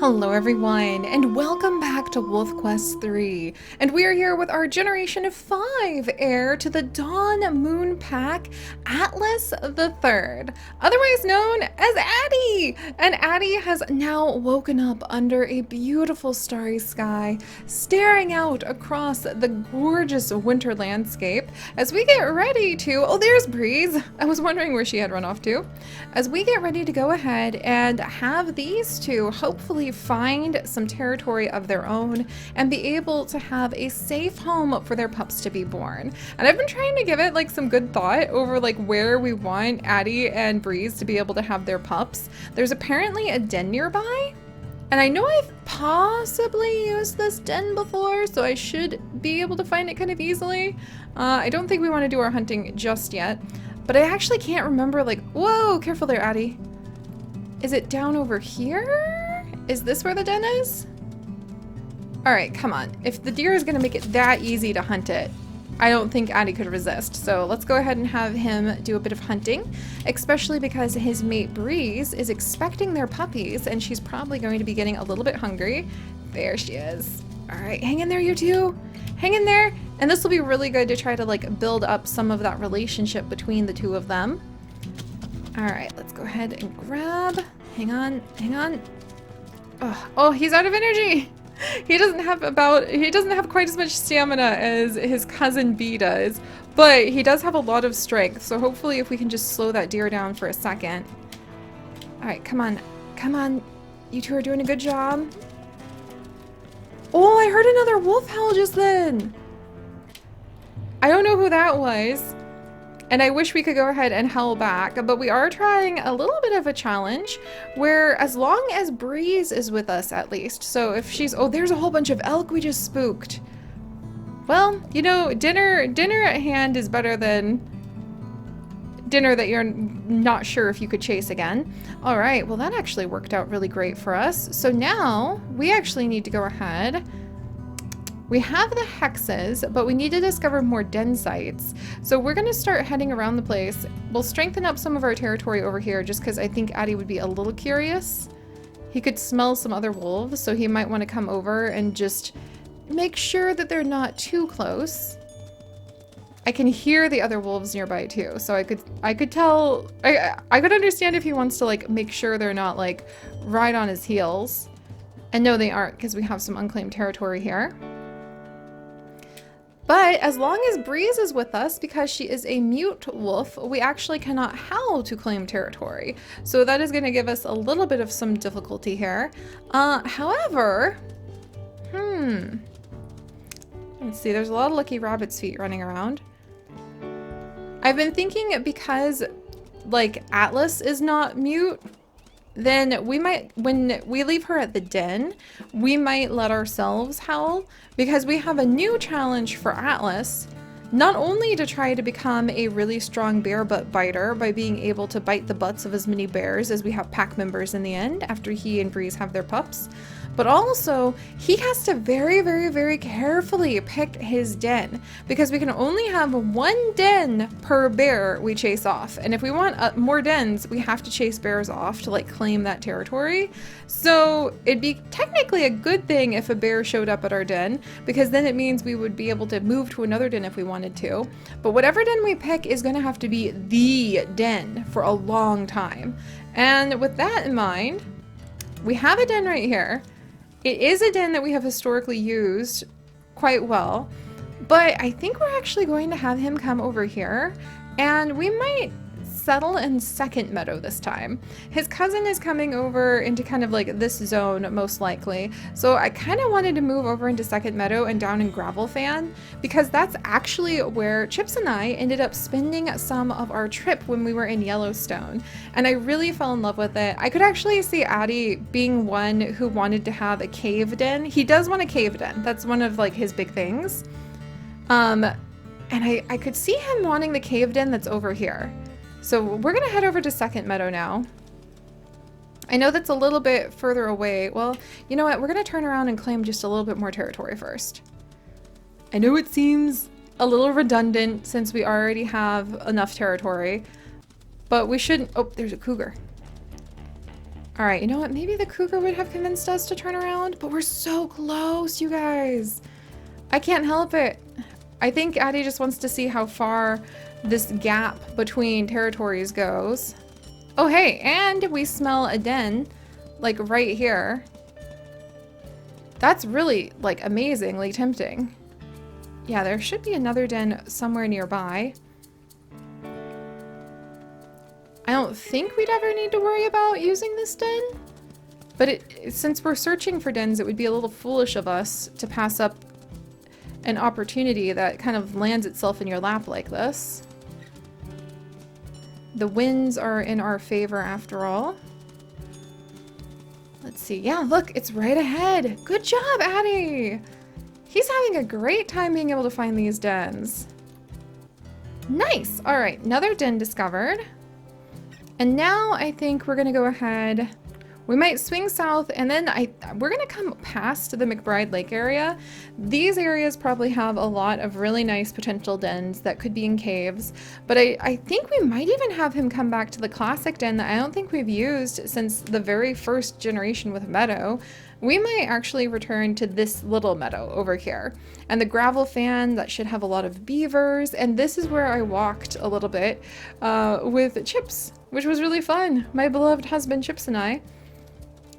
Hello everyone, and welcome back to Wolf Quest 3. And we are here with our Generation of 5 heir to the Dawn Moon Pack, Atlas the Third, otherwise known as Addie! And Addie has now woken up under a beautiful starry sky, staring out across the gorgeous winter landscape as we get ready to... Oh, there's Breeze! I was wondering where she had run off to. As we get ready to go ahead and have these two hopefully find some territory of their own and be able to have a safe home for their pups to be born. And I've been trying to give it like some good thought over like where we want Addie and Breeze to be able to have their pups. There's apparently a den nearby, and I know I've possibly used this den before, so I should be able to find it kind of easily. I don't think we want to do our hunting just yet, but I actually can't remember, like, whoa, careful there, Addie. Is it down over here? Is this where the den is? All right, come on. If the deer is gonna make it that easy to hunt it, I don't think Addie could resist. So let's go ahead and have him do a bit of hunting, especially because his mate Breeze is expecting their puppies and she's probably going to be getting a little bit hungry. There she is. All right, hang in there, you two. Hang in there. And this will be really good to try to like build up some of that relationship between the two of them. All right, let's go ahead and grab. Hang on, hang on. Oh, he's out of energy. He doesn't have quite as much stamina as his cousin B does, but he does have a lot of strength. So hopefully if we can just slow that deer down for a second. All right, come on. Come on. You two are doing a good job. Oh, I heard another wolf howl just then. I don't know who that was. And I wish we could go ahead and howl back, but we are trying a little bit of a challenge where as long as Breeze is with us at least. So if she's, oh, there's a whole bunch of elk we just spooked. Well, you know, dinner at hand is better than dinner that you're not sure if you could chase again. All right, well that actually worked out really great for us. So now we actually need to go ahead. We have the hexes, but we need to discover more den sites. So we're gonna start heading around the place. We'll strengthen up some of our territory over here just because I think Addie would be a little curious. He could smell some other wolves, so he might want to come over and just make sure that they're not too close. I can hear the other wolves nearby too, so I could tell, I could understand if he wants to like make sure they're not like right on his heels. And no, they aren't, because we have some unclaimed territory here. But as long as Breeze is with us, because she is a mute wolf, we actually cannot howl to claim territory. So that is going to give us a little bit of some difficulty here. However, let's see, there's a lot of lucky rabbit's feet running around. I've been thinking because like Atlas is not mute, then we might, when we leave her at the den, we might let ourselves howl, because we have a new challenge for Atlas, not only to try to become a really strong bear butt biter by being able to bite the butts of as many bears as we have pack members in the end after he and Breeze have their pups, but also he has to very, very, very carefully pick his den, because we can only have one den per bear we chase off. And if we want more dens, we have to chase bears off to like claim that territory. So it'd be technically a good thing if a bear showed up at our den, because then it means we would be able to move to another den if we wanted to. But whatever den we pick is going to have to be the den for a long time. And with that in mind, we have a den right here. It is a den that we have historically used quite well, but I think we're actually going to have him come over here, and we might settle in Second Meadow this time. His cousin is coming over into kind of like this zone most likely, so I kind of wanted to move over into Second Meadow and down in Gravel Fan, because that's actually where Chips and I ended up spending some of our trip when we were in Yellowstone, and I really fell in love with it. I could actually see Addie being one who wanted to have a cave den. He does want a cave den. That's one of like his big things. And I could see him wanting the cave den that's over here. So we're gonna head over to Second Meadow now. I know that's a little bit further away. Well, you know what? We're gonna turn around and claim just a little bit more territory first. I know it seems a little redundant since we already have enough territory, but we shouldn't. Oh, there's a cougar. All right, you know what? Maybe the cougar would have convinced us to turn around, but we're so close, you guys. I can't help it. I think Addie just wants to see how far this gap between territories goes. Oh, hey, and we smell a den, like right here. That's really, like, amazingly tempting. Yeah, there should be another den somewhere nearby. I don't think we'd ever need to worry about using this den, but since we're searching for dens, it would be a little foolish of us to pass up an opportunity that kind of lands itself in your lap like this. The winds are in our favor after all. Let's see. Yeah, look, it's right ahead. Good job, Addie. He's having a great time being able to find these dens. Nice. All right, another den discovered. And now I think we're gonna go ahead. We might swing south, and then we're gonna come past the McBride Lake area. These areas probably have a lot of really nice potential dens that could be in caves, but I think we might even have him come back to the classic den that I don't think we've used since the very first generation with Meadow. We might actually return to this little meadow over here. And the gravel fan that should have a lot of beavers, and this is where I walked a little bit with Chips, which was really fun. My beloved husband Chips and I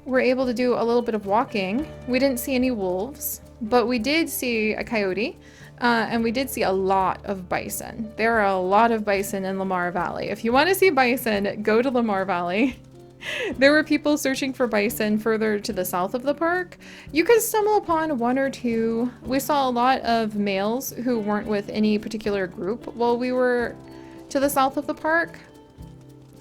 were able to do a little bit of walking. We didn't see any wolves, but we did see a coyote, and we did see a lot of bison. There are a lot of bison in Lamar Valley. If you want to see bison, go to Lamar Valley. There were people searching for bison further to the south of the park. You could stumble upon one or two. We saw a lot of males who weren't with any particular group while we were to the south of the park.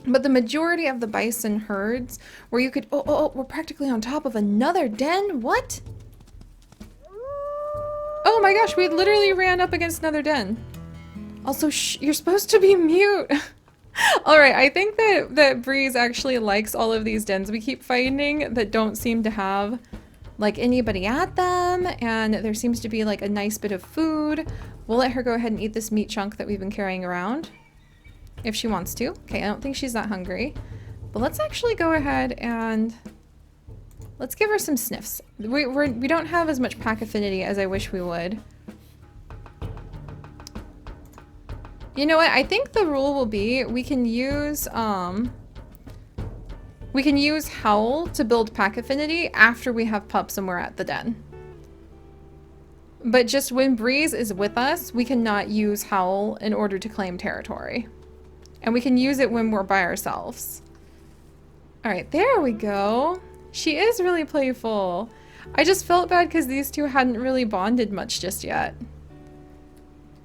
But the majority of the bison herds where you could, we're practically on top of another den. What? Oh my gosh, we literally ran up against another den. Also, you're supposed to be mute. All right, I think that Breeze actually likes all of these dens we keep finding that don't seem to have like anybody at them, and there seems to be like a nice bit of food. We'll let her go ahead and eat this meat chunk that we've been carrying around if she wants to. Okay, I don't think she's that hungry, but let's actually go ahead and let's give her some sniffs. We don't have as much pack affinity as I wish we would. You know what? I think the rule will be we can use Howl to build pack affinity after we have pups and we're at the den. But just when Breeze is with us, we cannot use Howl in order to claim territory. And we can use it when we're by ourselves. All right, there we go. She is really playful. I just felt bad because these two hadn't really bonded much just yet.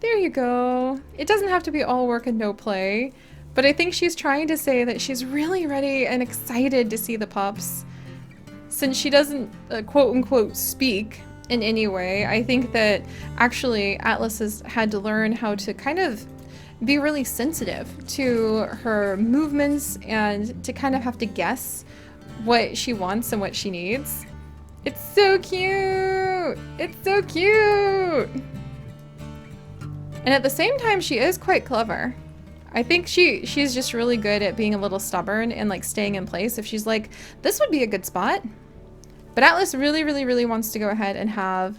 There you go. It doesn't have to be all work and no play, but I think she's trying to say that she's really ready and excited to see the pups. Since she doesn't quote unquote speak in any way, I think that actually Atlas has had to learn how to kind of be really sensitive to her movements and to kind of have to guess what she wants and what she needs. It's so cute! It's so cute! And at the same time, she is quite clever. I think she's just really good at being a little stubborn and like staying in place if she's like, this would be a good spot. But Atlas really, really, really wants to go ahead and have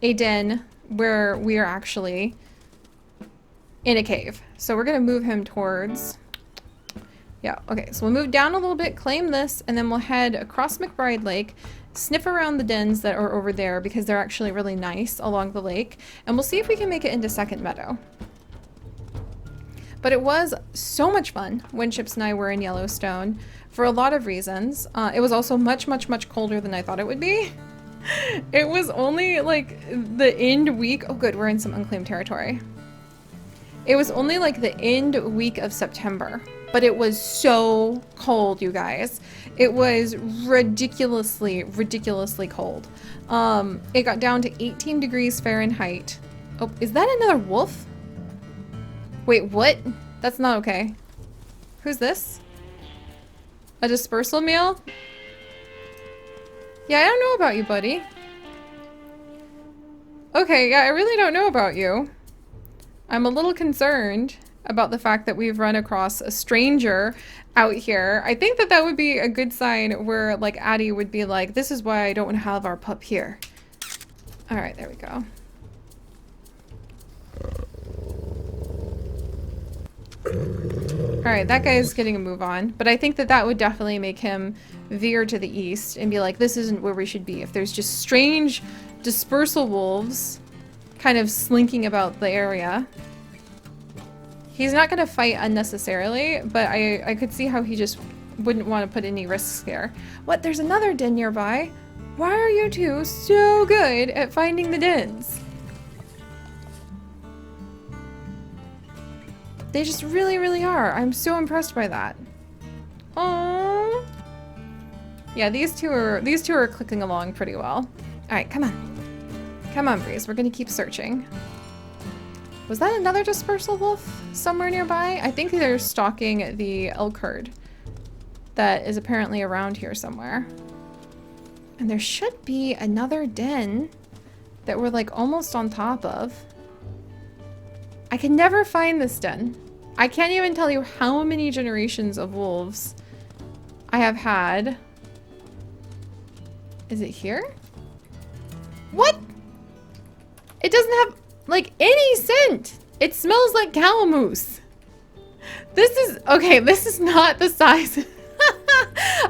a den where we are actually in a cave. So we're gonna move him towards, yeah, okay. So we'll move down a little bit, claim this, and then we'll head across McBride Lake, sniff around the dens that are over there because they're actually really nice along the lake, and we'll see if we can make it into Second Meadow. But it was so much fun when Chips and I were in Yellowstone for a lot of reasons. It was also much, much, much colder than I thought it would be. It was only like the end week. Oh good, we're in some unclaimed territory. It was only like the end week of September, but it was so cold, you guys. It was ridiculously, ridiculously cold. It got down to 18 degrees Fahrenheit. Oh, is that another wolf? Wait, what? That's not okay. Who's this? A dispersal meal? Yeah, I don't know about you, buddy. Okay, yeah, I really don't know about you. I'm a little concerned. about the fact that we've run across a stranger out here. I think that that would be a good sign where like Addie would be like, this is why I don't want to have our pup here. All right, there we go. All right, that guy's getting a move on, but I think that that would definitely make him veer to the east and be like, this isn't where we should be. If there's just strange dispersal wolves kind of slinking about the area. He's not going to fight unnecessarily, but I could see how he just wouldn't want to put any risks there. What? There's another den nearby? Why are you two so good at finding the dens? They just really, really are. I'm so impressed by that. Oh. Yeah, these two are clicking along pretty well. All right, come on. Come on, Breeze. We're going to keep searching. Was that another dispersal wolf somewhere nearby? I think they're stalking the elk herd that is apparently around here somewhere. And there should be another den that we're like almost on top of. I can never find this den. I can't even tell you how many generations of wolves I have had. Is it here? What? It doesn't have like any scent. It smells like calamus. This is, okay, this is not the size.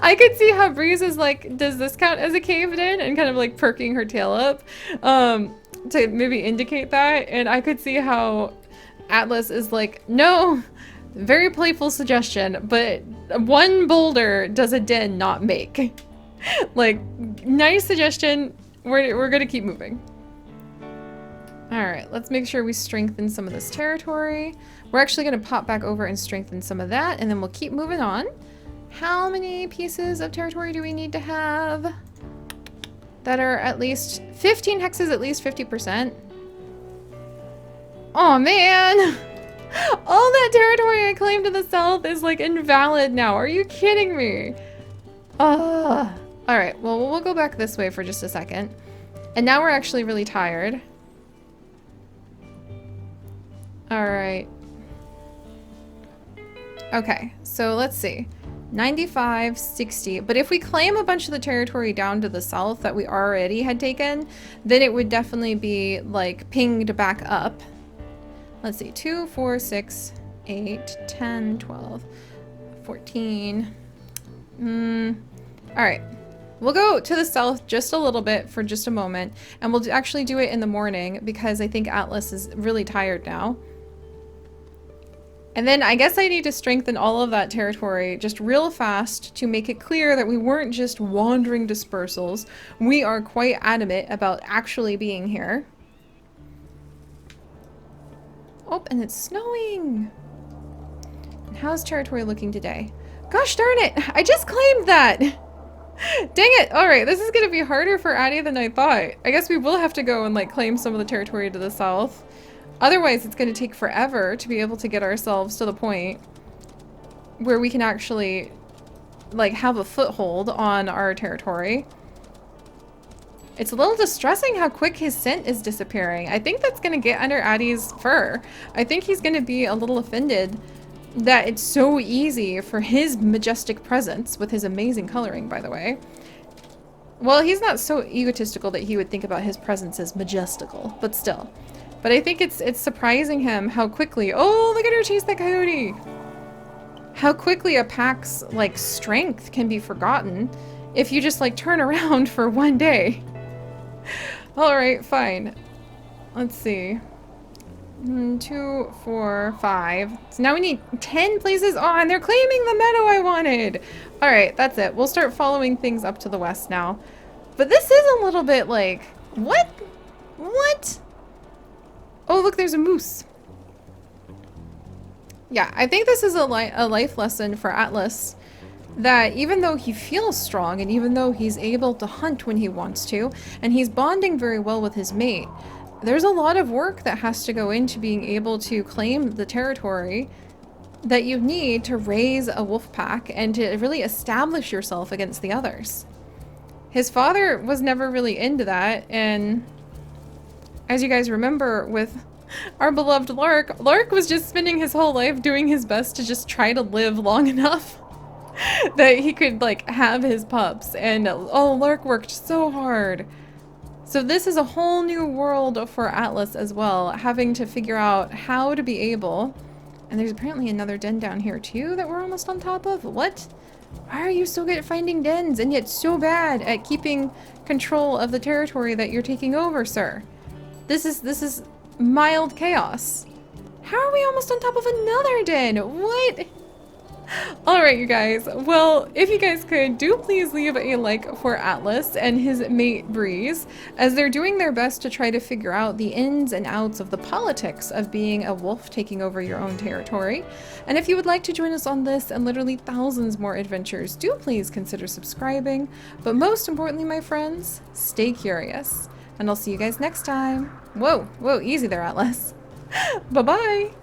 I could see how Breeze is like, does this count as a cave den? And kind of like perking her tail up to maybe indicate that. And I could see how Atlas is like, no, very playful suggestion, but one boulder does a den not make. Like, nice suggestion. We're gonna keep moving. All right, let's make sure we strengthen some of this territory. We're actually gonna pop back over and strengthen some of that, and then we'll keep moving on. How many pieces of territory do we need to have that are at least 15 hexes, at least 50%? Oh man, all that territory I claimed to the south is like invalid now. Are you kidding me? All right, well, we'll go back this way for just a second. And now we're actually really tired. All right. Okay, so let's see. 95, 60. But if we claim a bunch of the territory down to the south that we already had taken, then it would definitely be like pinged back up. Let's see, 2, 4, 6, 8, 10, 12, 14. All right. We'll go to the south just a little bit for just a moment, and we'll actually do it in the morning because I think Atlas is really tired now. And then I guess I need to strengthen all of that territory just real fast to make it clear that we weren't just wandering dispersals. We are quite adamant about actually being here. Oh, and it's snowing. And how's territory looking today? Gosh darn it, I just claimed that. Dang it. All right, this is going to be harder for Addie than I thought. I guess we will have to go and like claim some of the territory to the south. Otherwise, it's going to take forever to be able to get ourselves to the point where we can actually like have a foothold on our territory. It's a little distressing how quick his scent is disappearing. I think that's going to get under Addie's fur. I think he's going to be a little offended that it's so easy for his majestic presence, with his amazing coloring, by the way. Well, he's not so egotistical that he would think about his presence as majestical, but still. But I think it's surprising him how quickly, oh, look at her chase that coyote! How quickly a pack's, like, strength can be forgotten if you just, like, turn around for one day. Alright, fine. Let's see. 2, 4, 5. So now we need 10 places on. They're claiming the meadow I wanted. All right, that's it. We'll start following things up to the west now. But this is a little bit like, what? What? Oh, look, there's a moose. Yeah, I think this is a life lesson for Atlas. That even though he feels strong and even though he's able to hunt when he wants to, and he's bonding very well with his mate, there's a lot of work that has to go into being able to claim the territory that you need to raise a wolf pack and to really establish yourself against the others. His father was never really into that, and as you guys remember with Our beloved Lark. Lark was just spending his whole life doing his best to just try to live long enough that he could like have his pups. And oh, Lark worked so hard. So this is a whole new world for Atlas as well, having to figure out how to be able. And there's apparently another den down here too that we're almost on top of. What? Why are you so good at finding dens and yet so bad at keeping control of the territory that you're taking over, sir? This is mild chaos. How are we almost on top of another den? What? Alright, you guys. Well, if you guys could, do please leave a like for Atlas and his mate Breeze, as they're doing their best to try to figure out the ins and outs of the politics of being a wolf taking over your own territory. And if you would like to join us on this and literally thousands more adventures, do please consider subscribing. But most importantly, my friends, stay curious. And I'll see you guys next time. Whoa, whoa, easy there, Atlas. Bye-bye!